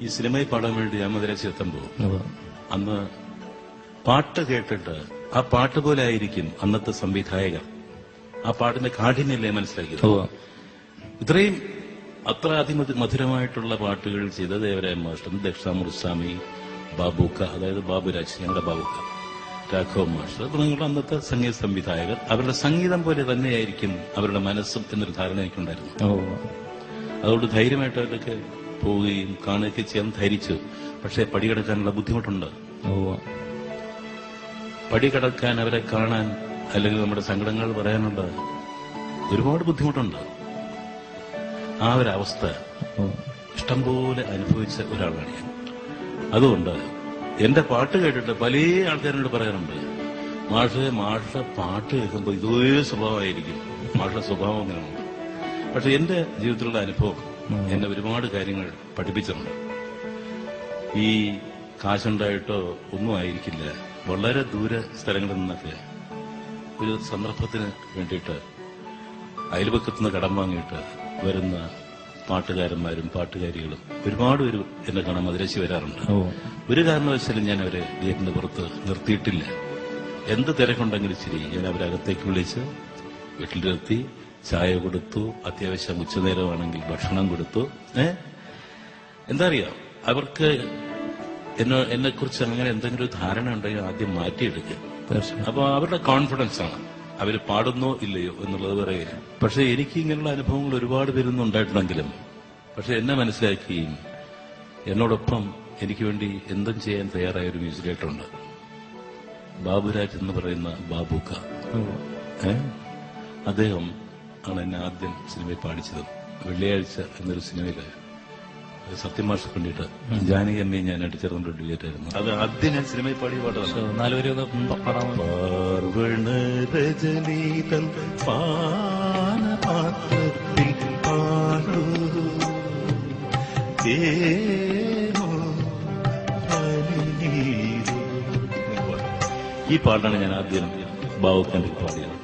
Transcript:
ഈ സിനിമയിൽ പാടാൻ വേണ്ടി ഞാൻ മദ്രാസിൽ എത്തുമ്പോൾ അന്ന് പാട്ട് കേട്ടിട്ട് ആ പാട്ട് പോലെ ആയിരിക്കും അന്നത്തെ സംവിധായകർ ആ പാട്ടിന്റെ കാഠിന്യല്ലേ മനസ്സിലാക്കിയത്. ഇത്രയും അത്ര അതിമധുരമായിട്ടുള്ള പാട്ടുകൾ ചെയ്ത ദേവരായ മാസ്റ്റർ, ദക്ഷിണാമൂർസ്വാമി, ബാബുക്ക, അതായത് ബാബുരാജ്, ഞങ്ങളുടെ ബാബുക്ക, രാഘവ മാസ്റ്റർ തുടങ്ങിയുള്ള അന്നത്തെ സംഗീത സംവിധായകർ അവരുടെ സംഗീതം പോലെ തന്നെയായിരിക്കും അവരുടെ മനസ്സും എന്നൊരു ധാരണ എനിക്കുണ്ടായിരുന്നു. അതുകൊണ്ട് ധൈര്യമായിട്ട് അവരൊക്കെ പോവുകയും കാണുകയൊക്കെ ചെയ്യാൻ ധൈരിച്ചു. പക്ഷെ പടികടക്കാനുള്ള ബുദ്ധിമുട്ടുണ്ട്. പടികടക്കാൻ, അവരെ കാണാൻ, അല്ലെങ്കിൽ നമ്മുടെ സങ്കടങ്ങൾ പറയാനുള്ള ഒരുപാട് ബുദ്ധിമുട്ടുണ്ട്. ആ ഒരവസ്ഥ ഇഷ്ടംപോലെ അനുഭവിച്ച ഒരാളാണ് ഞാൻ. അതുകൊണ്ട് എന്റെ പാട്ട് കേട്ടിട്ട് പല ആൾക്കാരോട് പറയാറുണ്ട്, മാഷ പാട്ട് കേൾക്കുമ്പോൾ ഇതേ സ്വഭാവമായിരിക്കും. മാഷ സ്വഭാവം അങ്ങനെയാണ്. പക്ഷെ എന്റെ ജീവിതത്തിലുള്ള അനുഭവം എന്നെ ഒരുപാട് കാര്യങ്ങൾ പഠിപ്പിച്ചിട്ടുണ്ട്. ഈ കാശുണ്ടായിട്ടോ ഒന്നും ആയിരിക്കില്ല. വളരെ ദൂര സ്ഥലങ്ങളിൽ നിന്നൊക്കെ ഒരു സന്ദർഭത്തിന് വേണ്ടിയിട്ട് അയൽപക്കത്തുനിന്ന് കടം വാങ്ങിയിട്ട് വരുന്ന പാട്ടുകാരന്മാരും പാട്ടുകാരികളും ഒരുപാട് പേര് എന്നെ കാണാൻ മദ്രാശി വരാറുണ്ട്. ഒരു കാരണവശാലും ഞാൻ അവരെ ഗേറ്റിന്റെ പുറത്ത് നിർത്തിയിട്ടില്ല. എന്ത് തിരക്കുണ്ടെങ്കിലും ശരി, ഞാൻ അവരെ അകത്തേക്ക് വിളിച്ച് വീട്ടിലിരുത്തി ചായ കൊടുത്തു, അത്യാവശ്യം ഉച്ചനേരമാണെങ്കിൽ ഭക്ഷണം കൊടുത്തു. എന്താ അറിയാം, അവർക്ക് എന്നെക്കുറിച്ച് അങ്ങനെ എന്തെങ്കിലും ഒരു ധാരണ ഉണ്ടെങ്കിൽ ആദ്യം മാറ്റിയെടുക്കുക. അപ്പൊ അവരുടെ കോൺഫിഡൻസ് ആണ് അവർ പാടുന്നോ ഇല്ലയോ എന്നുള്ളത് പറയുക. പക്ഷെ എനിക്ക് ഇങ്ങനെയുള്ള അനുഭവങ്ങൾ ഒരുപാട് പേരൊന്നും ഉണ്ടായിട്ടുണ്ടെങ്കിലും പക്ഷെ എന്നെ മനസ്സിലാക്കുകയും എന്നോടൊപ്പം എനിക്ക് വേണ്ടി എന്തും ചെയ്യാൻ തയ്യാറായ ഒരു മ്യൂസിക് ഡയറക്ടറുണ്ട്, ബാബുരാജ് എന്ന് പറയുന്ന ബാബുക്ക. അദ്ദേഹം ആണ് എന്നെ ആദ്യം സിനിമയിൽ പാടിച്ചത്. വെള്ളിയാഴ്ച എന്നൊരു സിനിമയില് സത്യമാഷ വേണ്ടിയിട്ട് ജാനകി അമ്മയും ഞാൻ അടിച്ചേർന്നൊരു ഡ്യൂറ്റായിരുന്നു. അത് ആദ്യം ഞാൻ സിനിമയിൽ പാടിയ പാട്ടാണ്. ഈ പാട്ടാണ് ഞാൻ ആദ്യം ബാബുക്കൻ്റെ പാടിയത്.